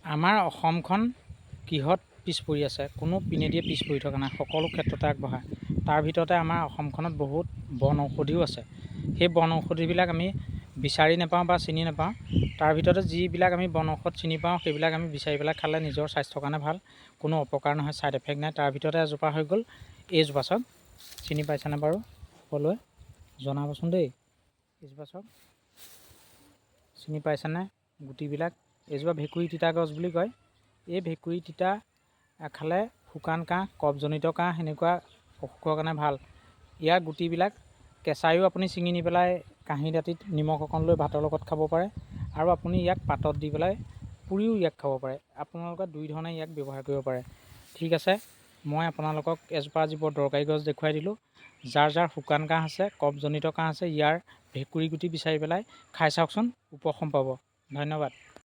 আমাৰ অসমখন কিহত পিছ পৰি আছে? কোনো পিনেদিয়ে পিছ পৰি থকা নাই, সকলো ক্ষেত্ৰতে আগবঢ়া। তাৰ ভিতৰতে আমাৰ অসমখনত বহুত বন ঔষধিও আছে। সেই বন ঔষধিবিলাক আমি বিচাৰি নাপাওঁ বা চিনি নাপাওঁ। তাৰ ভিতৰতে যিবিলাক আমি বন ঔষধ চিনি পাওঁ, সেইবিলাক আমি বিচাৰি পেলাই খালে নিজৰ স্বাস্থ্যৰ কাৰণে ভাল, কোনো অপকাৰ নহয়, ছাইড এফেক্ট নাই। তাৰ ভিতৰতে এজোপা হৈ গ'ল এইজোপা। চাওক, চিনি পাইছেনে বাৰু? সকলোৱে জনাবচোন দেই। এইজোপা চাওক, চিনি পাইছেনে গুটিবিলাক? এইজোপা ভেকুৰী তিতা গছ বুলি কয়। এই ভেকুৰী তিতা খালে শুকান কাহ, কফজনিত কাহ, সেনেকুৱা অসুখৰ কাৰণে ভাল। ইয়াৰ গুটিবিলাক কেঁচাইও আপুনি ছিঙি নি পেলাই কাঁহী দাঁতিত নিমখ অকণ লৈ ভাতৰ লগত খাব পাৰে, আৰু আপুনি ইয়াক পাতত দি পেলাই পুৰিও ইয়াক খাব পাৰে। আপোনালোকে দুই ধৰণে ইয়াক ব্যৱহাৰ কৰিব পাৰে। ঠিক আছে, মই আপোনালোকক এজোপা আজি বৰ দৰকাৰী গছ দেখুৱাই দিলোঁ। যাৰ যাৰ শুকান কাহ আছে, কফজনিত কাহ আছে, ইয়াৰ ভেকুৰী গুটি বিচাৰি পেলাই খাই চাওকচোন, উপশম পাব। ধন্যবাদ।